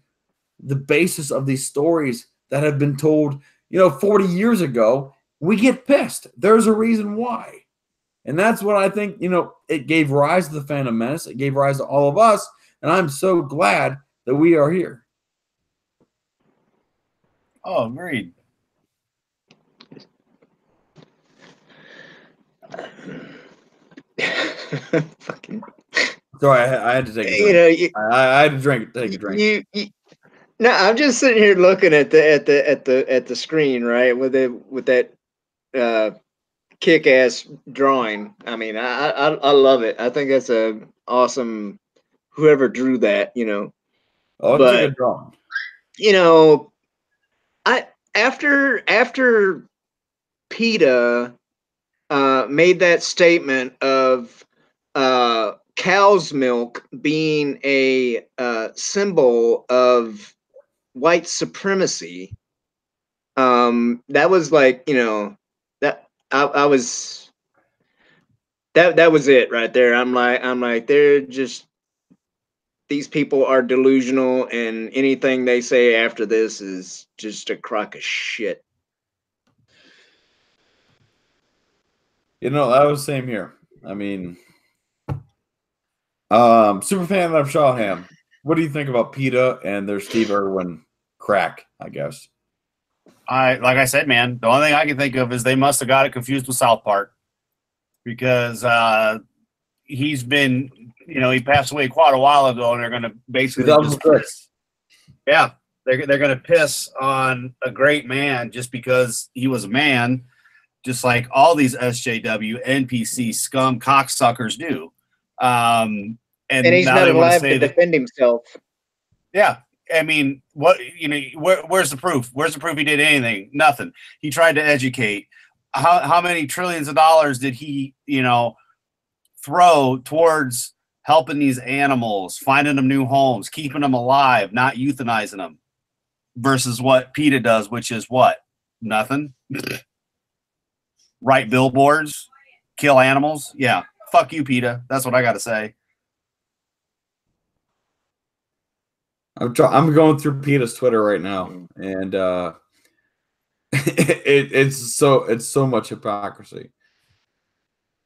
the basis of these stories that have been told, 40 years ago, we get pissed. There's a reason why. And that's what I think, it gave rise to the Phantom Menace. It gave rise to all of us. And I'm so glad that we are here. Oh, agreed. Fucking. Sorry, I had to take a drink. I had to take a drink. No, I'm just sitting here looking at the screen, right, with that kick-ass drawing. I mean, I love it. I think that's a awesome. Whoever drew that, Oh, it's a good drawing. After PETA made that statement of cow's milk being a symbol of white supremacy, that was like, you know, that I was that was it right there. I'm like, they're just, these people are delusional, and anything they say after this is just a crock of shit. You know, that was same here. I mean, super fan of Shawham. What do you think about PETA and their Steve Irwin crack, I guess? Like I said, man, the only thing I can think of is they must have got it confused with South Park, because he's been, you know, he passed away quite a while ago, and they're going to basically just piss. Yeah, they're going to piss on a great man just because he was a man, just like all these SJW, NPC, scum, cocksuckers do. And he's not alive to defend himself. Yeah. I mean, what, you know, where's the proof? Where's the proof he did anything? Nothing. He tried to educate. How many trillions of dollars did he, you know, throw towards helping these animals, finding them new homes, keeping them alive, not euthanizing them, versus what PETA does, which is what? Nothing. Write billboards, kill animals. Yeah. Fuck you, PETA. That's what I got to say. I'm going through PETA's Twitter right now, and it's so much hypocrisy.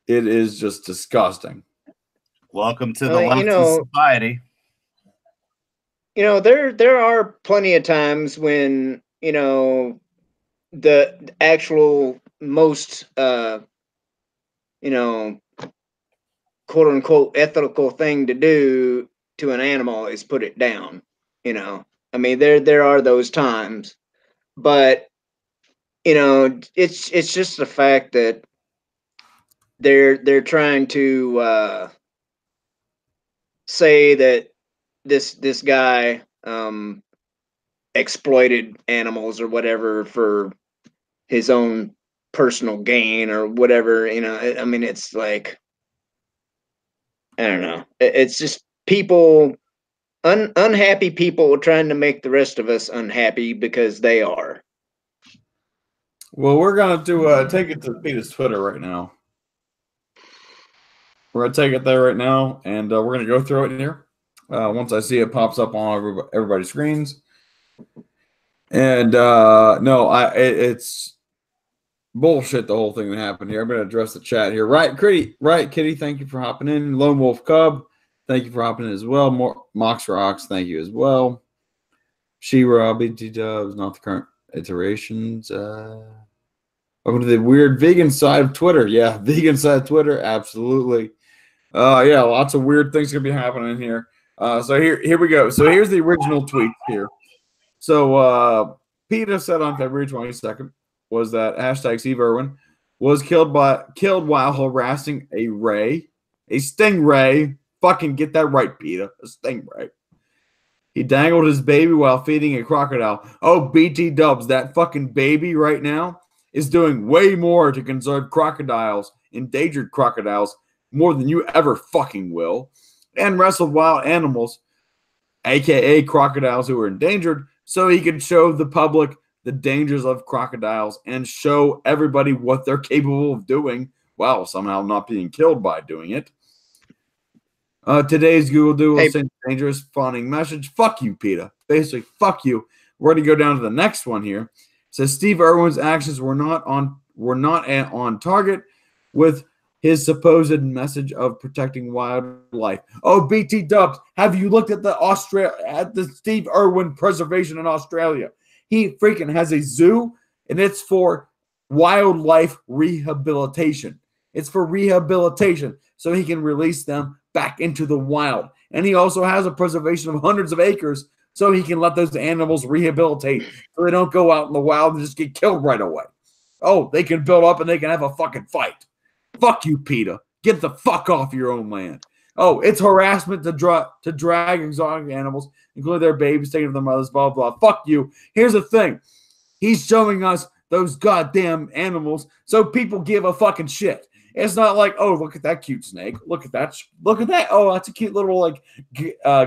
It is just disgusting. Welcome to the leftist society. You know, there are plenty of times when, you know, the actual most you know, quote unquote ethical thing to do to an animal is put it down. You know, I mean, there are those times, but you know, it's just the fact that they're trying to say that this guy exploited animals or whatever for his own personal gain or whatever. You know, I mean, it's like, I don't know. It's just people. Unhappy people trying to make the rest of us unhappy because they are. Well, we're going to take it to PETA's Twitter right now. We're going to take it there right now, and we're going to go through it here. Once I see it pops up on everybody's screens. And no, it's bullshit, the whole thing that happened here. I'm going to address the chat here. Right, Kitty, thank you for hopping in. Lone Wolf Cub, thank you for hopping in as well. Mox Rocks, thank you as well. She-Ra, BT Dubs, not the current iterations. Welcome to the weird vegan side of Twitter. Yeah, vegan side of Twitter, absolutely. Yeah, lots of weird things going to be happening here. So here we go. So here's the original tweet here. So PETA said on February 22nd was that hashtag Steve Irwin was killed while harassing a stingray. Fucking get that right, PETA. A stingray. He dangled his baby while feeding a crocodile. Oh, BT Dubs, that fucking baby right now is doing way more to conserve crocodiles, endangered crocodiles, more than you ever fucking will, and wrestled wild animals, aka crocodiles who are endangered, so he could show the public the dangers of crocodiles and show everybody what they're capable of doing while somehow not being killed by doing it. Today's Google Doodle sent dangerous fawning message. Fuck you, PETA. Basically, fuck you. We're going to go down to the next one here. It says Steve Irwin's actions were not on target with his supposed message of protecting wildlife. Oh, BT Dubs, have you looked at the Steve Irwin preservation in Australia? He freaking has a zoo, and it's for wildlife rehabilitation. It's for rehabilitation, so he can release them back into the wild. And he also has a preservation of hundreds of acres, so he can let those animals rehabilitate, so they don't go out in the wild and just get killed right away. Oh, they can build up and they can have a fucking fight. Fuck you, PETA. Get the fuck off your own land. Oh, it's harassment to drag exotic animals, including their babies, taking their mothers, blah, blah. Fuck you. Here's the thing. He's showing us those goddamn animals so people give a fucking shit. It's not like, oh, look at that cute snake. Look at that. Look at that. Oh, that's a cute little like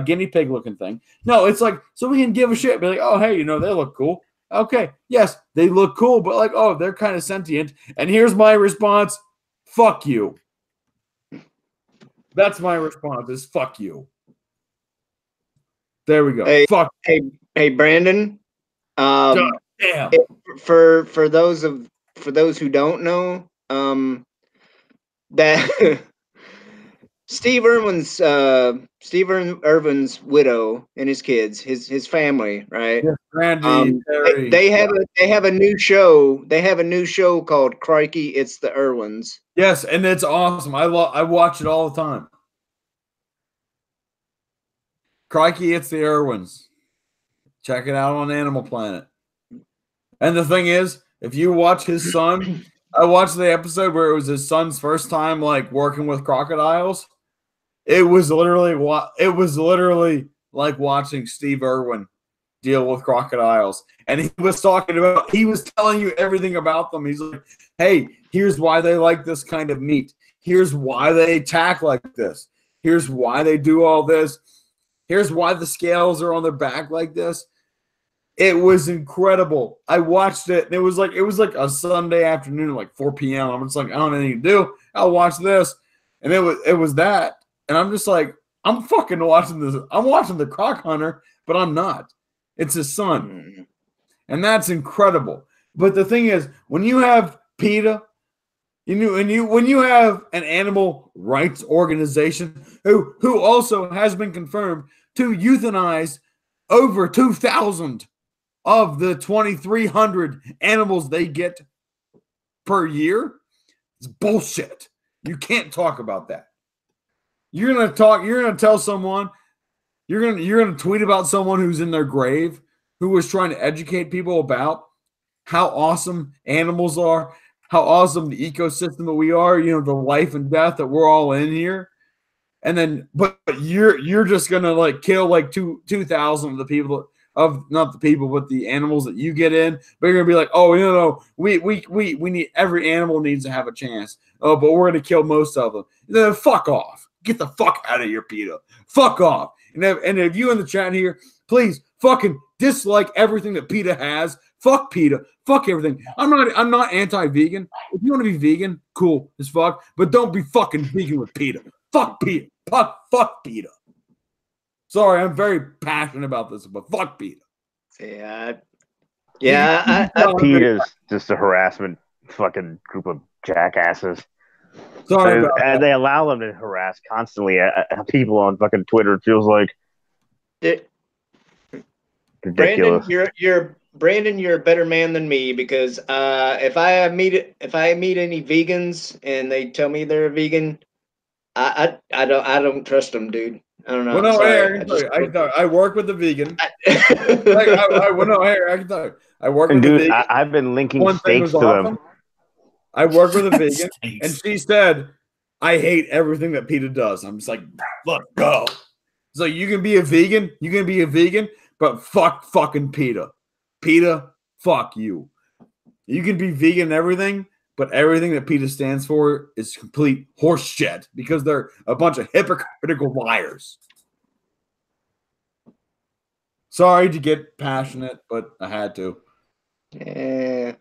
guinea pig looking thing. No, it's like, so we can give a shit. Be like, oh, hey, they look cool. Okay, yes, they look cool, but like, oh, they're kind of sentient. And here's my response: fuck you. That's my response. Is fuck you. There we go. Hey, fuck. Hey, Brandon. God damn. For those who don't know, that Steve Irwin's widow and his kids, his family, right? Yeah, Randy, they have a new show. They have a new show called Crikey, It's the Irwins. Yes, and it's awesome. I watch it all the time. Crikey, It's the Irwins. Check it out on Animal Planet. And the thing is, if you watch his son, I watched the episode where it was his son's first time like working with crocodiles. It was literally like watching Steve Irwin deal with crocodiles. And he was telling you everything about them. He's like, hey, here's why they like this kind of meat. Here's why they attack like this. Here's why they do all this. Here's why the scales are on their back like this. It was incredible. I watched it, and it was like a Sunday afternoon, like 4 p.m. I'm just like, I don't have anything to do. I'll watch this. And it was that. And I'm just like, I'm fucking watching this. I'm watching The Croc Hunter, but I'm not. It's his son. And that's incredible. But the thing is, when you have PETA, when you have an animal rights organization who also has been confirmed to euthanize over 2,000 of the 2,300 animals they get per year, it's bullshit. You can't talk about that. You're gonna tell someone, you're gonna tweet about someone who's in their grave, who was trying to educate people about how awesome animals are, how awesome the ecosystem that we are, the life and death that we're all in here. And then, but you're just gonna like kill like 2,000 of the people not the people, but the animals that you get in. But you're gonna be like, oh, we need, every animal needs to have a chance. Oh, but we're gonna kill most of them. Then fuck off. Get the fuck out of here, PETA. Fuck off. And if you in the chat here, please fucking dislike everything that PETA has. Fuck PETA. Fuck everything. I'm not anti-vegan. If you want to be vegan, cool as fuck. But don't be fucking vegan with PETA. Fuck PETA. Fuck PETA. Sorry, I'm very passionate about this, but fuck PETA. Yeah. PETA's just a harassment fucking group of jackasses. Sorry about that. And they allow them to harass constantly people on fucking Twitter. It feels like ridiculous. Brandon, you're a better man than me, because if I meet any vegans and they tell me they're a vegan, I don't trust them, dude. I don't know. Well, no, I work with the vegan. I can tell you. I work with the vegan. I've been linking steaks to them. I work with a vegan, and she said, I hate everything that PETA does. I'm just like, look, go. So you can be a vegan, but fuck fucking PETA. PETA, fuck you. You can be vegan and everything, but everything that PETA stands for is complete horse shit, because they're a bunch of hypocritical liars. Sorry to get passionate, but I had to. Yeah.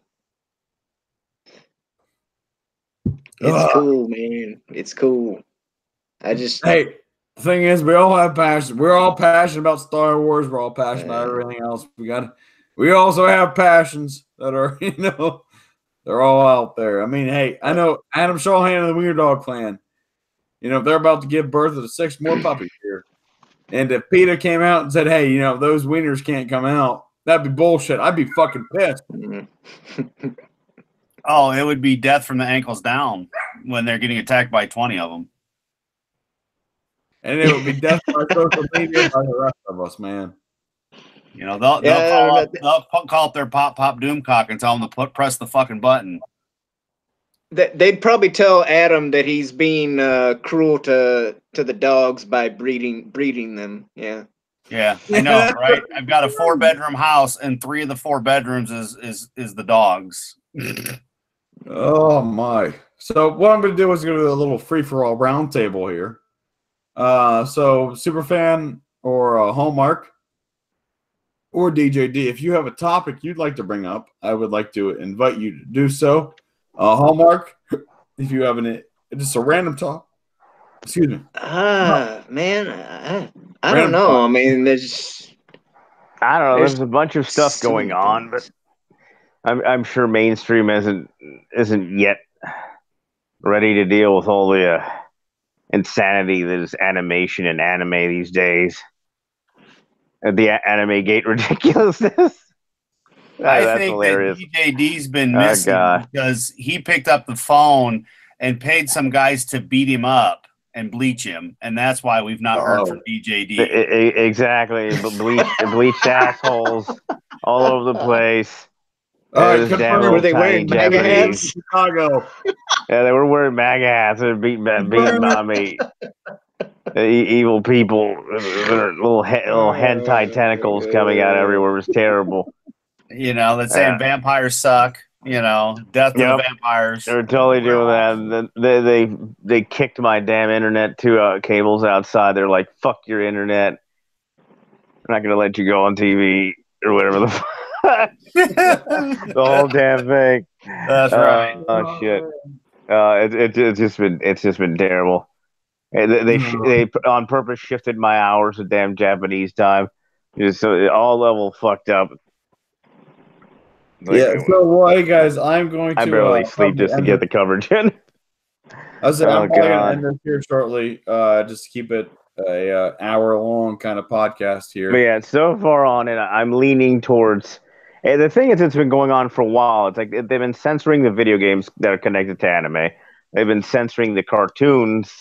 It's cool, man. It's cool. Hey, the thing is, we all have passion. We're all passionate about Star Wars. We're all passionate about everything else. We also have passions that are, they're all out there. I mean, hey, I know Adam Shawhan of the Wiener Dog Clan. They're about to give birth to 6 more puppies here. And if PETA came out and said, hey, those wieners can't come out, that'd be bullshit. I'd be fucking pissed. Oh, it would be death from the ankles down when they're getting attacked by 20 of them. And it would be death by social media by the rest of us, man. They'll call up their pop Doomcock and tell them to press the fucking button. They'd probably tell Adam that he's being cruel to the dogs by breeding them. Yeah. Yeah, I know, right? I've got a 4-bedroom house, and 3 of the 4 bedrooms is the dogs. Oh my! So what I'm going to do is go to a little free-for-all roundtable here. So Superfan or Hallmark or DJD, if you have a topic you'd like to bring up, I would like to invite you to do so. Hallmark, if you have just a random talk. Excuse me. Man, I don't know. I mean, I don't know. There's a bunch of stuff going on, but I'm sure mainstream isn't yet ready to deal with all the insanity that is animation and anime these days. The anime gate ridiculousness. I think hilarious. That DJD's been missing because he picked up the phone and paid some guys to beat him up and bleach him, and that's why we've not heard from DJD. Exactly, bleached assholes all over the place. All right, were they wearing MAGA hats? Chicago. Yeah, they were wearing MAGA hats and beating by me. Evil people, little hentai tentacles coming out everywhere. It was terrible. You know, they're saying vampires suck. You know, death to the vampires. They were totally doing that. And they kicked my damn internet cables outside. They're like, "Fuck your internet. I'm not gonna let you go on TV or whatever the." The whole damn thing. That's right. Oh shit. It's just been terrible. They on purpose shifted my hours to damn Japanese time. So all level fucked up. So well, hey guys, I'm going to. I barely sleep just to get the coverage in. I'm probably going to end this here shortly, just to keep it a hour-long kind of podcast here. But yeah, so far on it, I'm leaning towards. The thing is, it's been going on for a while. It's like they've been censoring the video games that are connected to anime. They've been censoring the cartoons.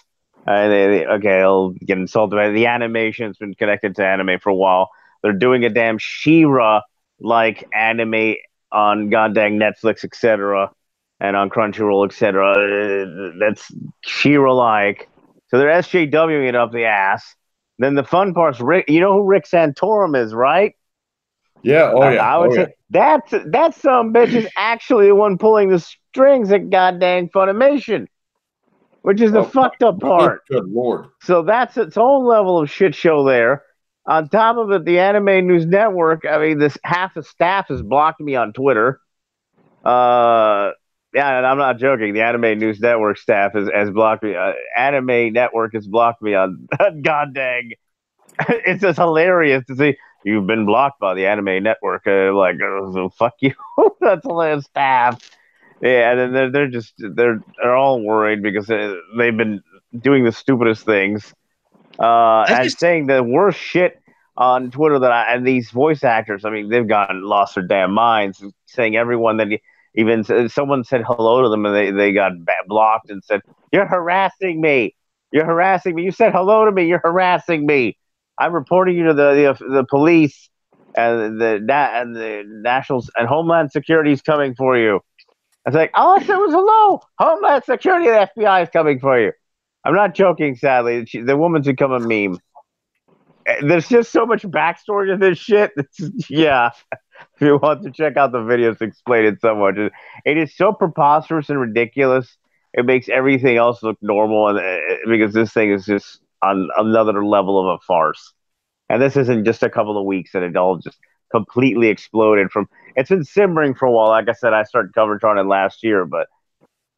I'll get insulted by the animation's been connected to anime for a while. They're doing a damn She-Ra like anime on goddamn Netflix, etc., and on Crunchyroll, etc. That's She-Ra like. So they're SJWing it up the ass. Then the fun part's Rick. You know who Rick Santorum is, right? Yeah. Oh yeah. I would say that some bitch is actually the one pulling the strings at goddamn Funimation, which is the fucked up part. Good lord. So that's its own level of shit show there. On top of it, the Anime News Network, I mean, this half the staff has blocked me on Twitter. Yeah, and I'm not joking. The Anime News Network staff has blocked me. Anime Network has blocked me on god dang. It's just hilarious to see you've been blocked by the Anime Network. So fuck you. That's hilarious staff. Yeah, and then they're all worried because they've been doing the stupidest things. And saying the worst shit on Twitter and these voice actors, I mean, they've lost their damn minds, saying everyone that even someone said hello to them and they got blocked and said, "You're harassing me. You're harassing me. You said hello to me. You're harassing me. I'm reporting you to the police and the Nationals and Homeland Security is coming for you." I was like, all I said was hello. Homeland Security and the FBI is coming for you. I'm not joking, sadly. The woman's become a meme. There's just so much backstory to this shit. Yeah. If you want to check out the videos to explain it so much. It is so preposterous and ridiculous. It makes everything else look normal because this thing is just on another level of a farce. And this isn't just a couple of weeks that it all just completely exploded from. It's been simmering for a while. Like I said, I started coverage on it last year, but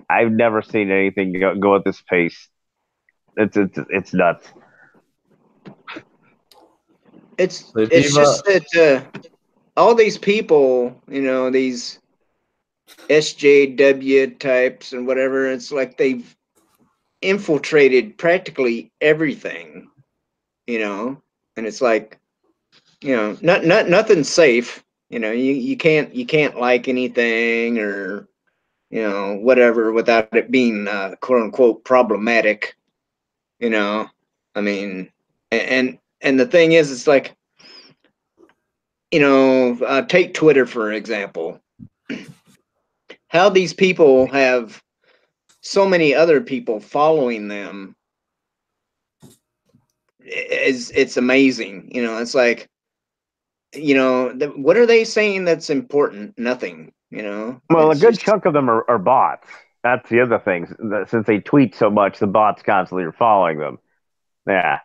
I've never seen anything go at this pace. It's nuts. It's just that all these people, you know, these SJW types and whatever, it's like they've infiltrated practically everything, you know, and it's like, you know, nothing's safe. You know, you can't like anything or, you know, whatever without it being quote unquote problematic. You know, I mean, and the thing is, it's like, you know, take Twitter for example. How these people have so many other people following them it's amazing. You know, it's like, you know, what are they saying that's important? Nothing. You know. Well, a good chunk of them are bots. That's the other thing. Since they tweet so much, the bots constantly are following them. Yeah.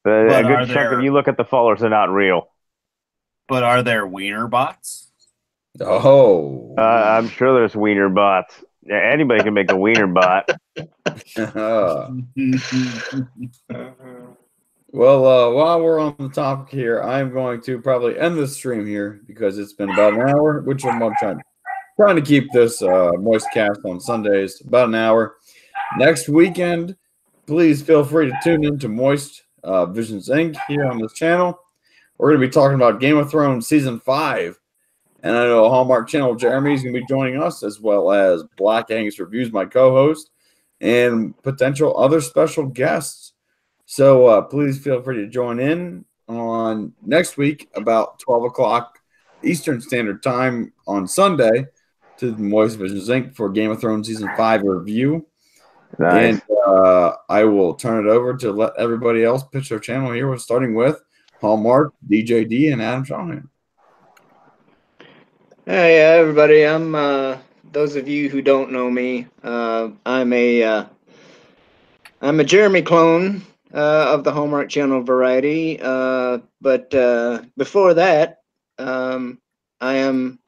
A good chunk of you look at the followers, they're not real. But are there wiener bots? Oh. I'm sure there's wiener bots. Yeah, anybody can make a wiener bot. Well, while we're on the topic here, I'm going to probably end the stream here because it's been about an hour, which I'm trying to keep this Moist Cast on Sundays about an hour. Next weekend, please feel free to tune in to Moist Visions Inc. here on this channel. We're going to be talking about Game of Thrones Season 5. And I know Hallmark Channel Jeremy is going to be joining us, as well as Black Angus Reviews, my co-host, and potential other special guests. So please feel free to join in on next week about 12 o'clock Eastern Standard Time on Sunday to the Moist Visions Inc. for Game of Thrones Season 5 review. Nice. And I will turn it over to let everybody else pitch their channel here. We're starting with Hallmark, DJD, and Adam Shanahan. Hey, everybody. I'm those of you who don't know me. I'm a Jeremy clone of the Hallmark Channel variety. But before that, I am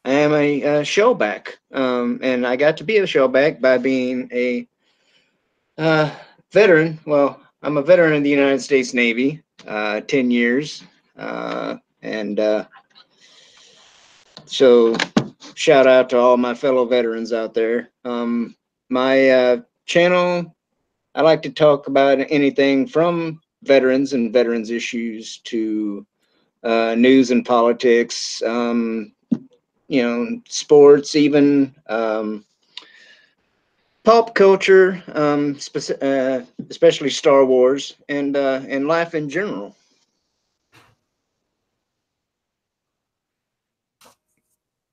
a showback, and I got to be a showback by being a veteran. Well, I'm a veteran of the United States Navy, 10 years, and so shout out to all my fellow veterans out there. My channel, I like to talk about anything from veterans and veterans issues to news and politics, sports, even pop culture, especially Star Wars, and life in general.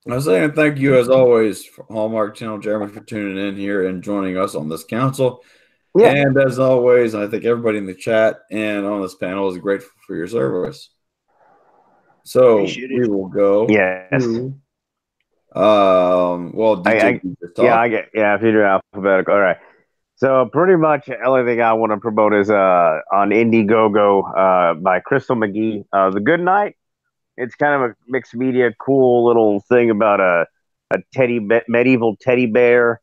I was saying thank you, as always, Hallmark Channel Jeremy, for tuning in here and joining us on this council. Yeah. And as always, I think everybody in the chat and on this panel is grateful for your service. So we will go. Yes. To, DJ, if you do alphabetical. All right. So pretty much the only thing I want to promote is on Indiegogo by Crystal McGee, The Good Night. It's kind of a mixed media, cool little thing about a medieval teddy bear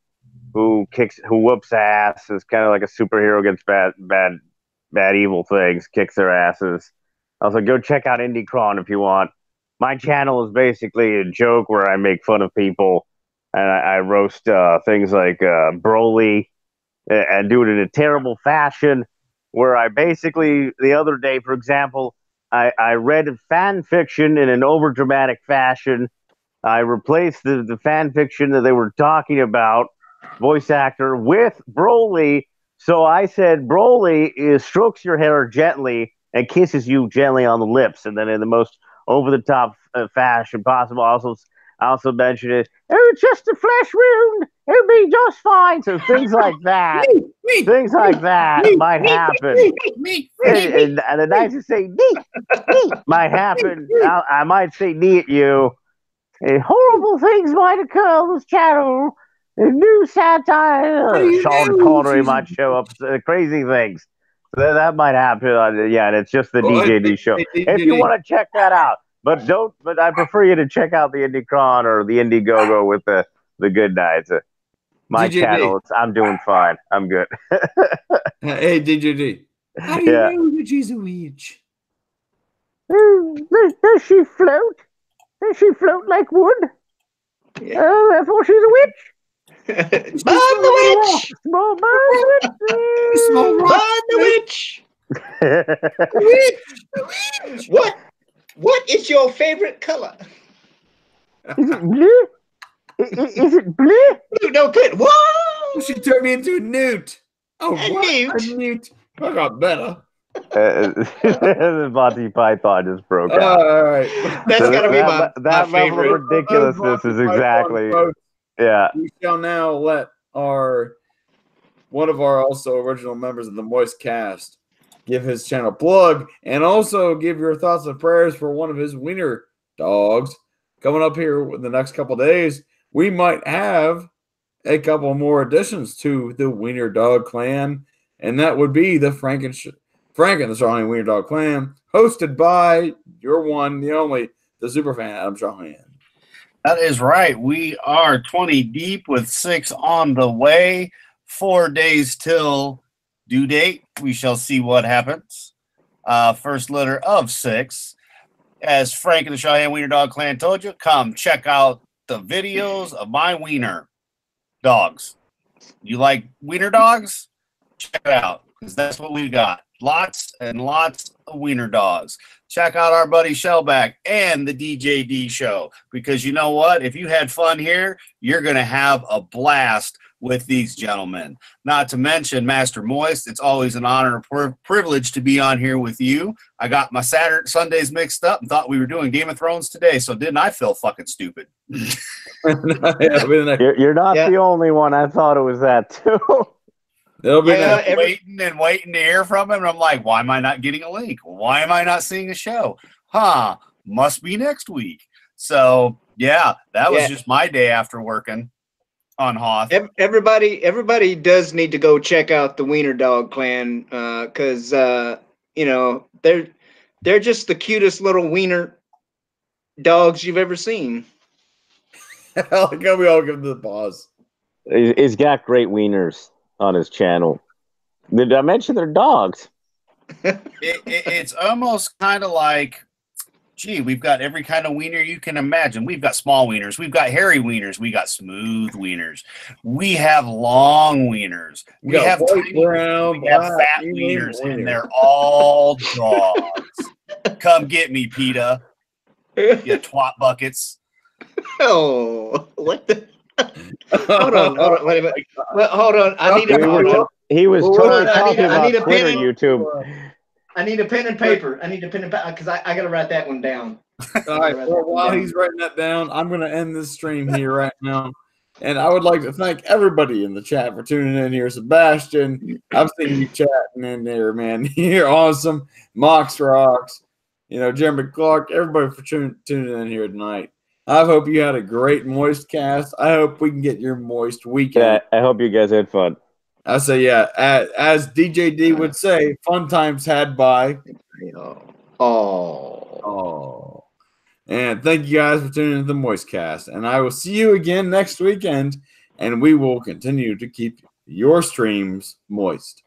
who whoops ass. It's kind of like a superhero against bad evil things, kicks their asses. Also, go check out IndieCron if you want. My channel is basically a joke where I make fun of people and I roast things like Broly and do it in a terrible fashion. Where I basically, the other day, for example, I read fan fiction in an overdramatic fashion. I replaced the fan fiction that they were talking about, voice actor, with Broly. So I said, Broly strokes your hair gently and kisses you gently on the lips. And then in the most over-the-top fashion possible, I also mentioned it. Oh, it's just a flesh wound. It'll be just fine. So things like that. Things like that might happen. And the nice to say knee might happen. I might say knee at you. And horrible things might occur on this channel. New satire. Sean Connery might show up. Crazy things. That might happen. And it's just the DJD show. If you want to check that out. But I prefer you to check out the IndieCron or the Indiegogo with the Good Nights. My DJD. Channel, I'm doing fine. I'm good. Hey, DJD. How do you know that she's a witch? Does she float? Does she float like wood? Yeah. Oh, therefore she's a witch. Bob the witch. Small Bob the witch. Small Bob the witch. The witch. What is your favorite color? Is it blue? Is it blue? Blue, no good. Whoa! She turned me into a newt. Oh, what? A newt. I got better. The Monty Python just broke out. All right. That's got to be my level favorite. Of ridiculousness is exactly. Yeah. We shall now let one of our also original members of the Moist Cast give his channel plug and also give your thoughts and prayers for one of his wiener dogs coming up here in the next couple of days. We might have a couple more additions to the Wiener Dog Clan, and that would be the Frank and the Shawhan Wiener Dog Clan, hosted by your one, the only, the superfan Adam Shawhan. That is right. We are 20 deep with 6 on the way. 4 days till due date. We shall see what happens. First litter of 6. As Frank and the Shawhan Wiener Dog Clan told you, come check out the videos of my wiener dogs. You like wiener dogs? Check it out, because that's what we got. Lots and lots of wiener dogs. Check out our buddy Shellback and the DJD show, because you know what? If you had fun here, you're going to have a blast with these gentlemen. Not to mention Master Moist. It's always an honor and privilege to be on here with you. I got my Sundays mixed up and thought we were doing Game of Thrones today, so didn't I feel fucking stupid? You're not the only one. I thought it was that too. They'll be waiting to hear from him. And I'm like, why am I not getting a link? Why am I not seeing a show? Must be next week. So yeah, that was just my day after working on Hoth. Everybody does need to go check out the Wiener Dog Clan, because you know, they're just the cutest little wiener dogs you've ever seen. Like we all give them the pause. He's got great wieners on his channel. Did I mention their dogs? It's almost kind of like, gee, we've got every kind of wiener you can imagine. We've got small wieners. We've got hairy wieners. We got smooth wieners. We have long wieners. We have tiny, brown, we have fat wieners, and they're all dogs. Come get me, PETA. You twat buckets. Oh, what the? Hold on. Wait a minute. Well, hold on. I need a. He was totally talking about Twitter, YouTube. I need a pen and paper. Because I got to write that one down. All right. Well, while he's writing that down, I'm going to end this stream here right now. And I would like to thank everybody in the chat for tuning in here. Sebastian, I've seen you chatting in there, man. You're awesome. Mox Rocks, Jeremy Clark, everybody for tuning in here tonight. I hope you had a great Moist cast. I hope we can get your Moist weekend. Yeah, I hope you guys had fun. I say, yeah, as DJ D would say, fun times had by. Oh. And thank you guys for tuning in to the Moist cast. And I will see you again next weekend, and we will continue to keep your streams moist.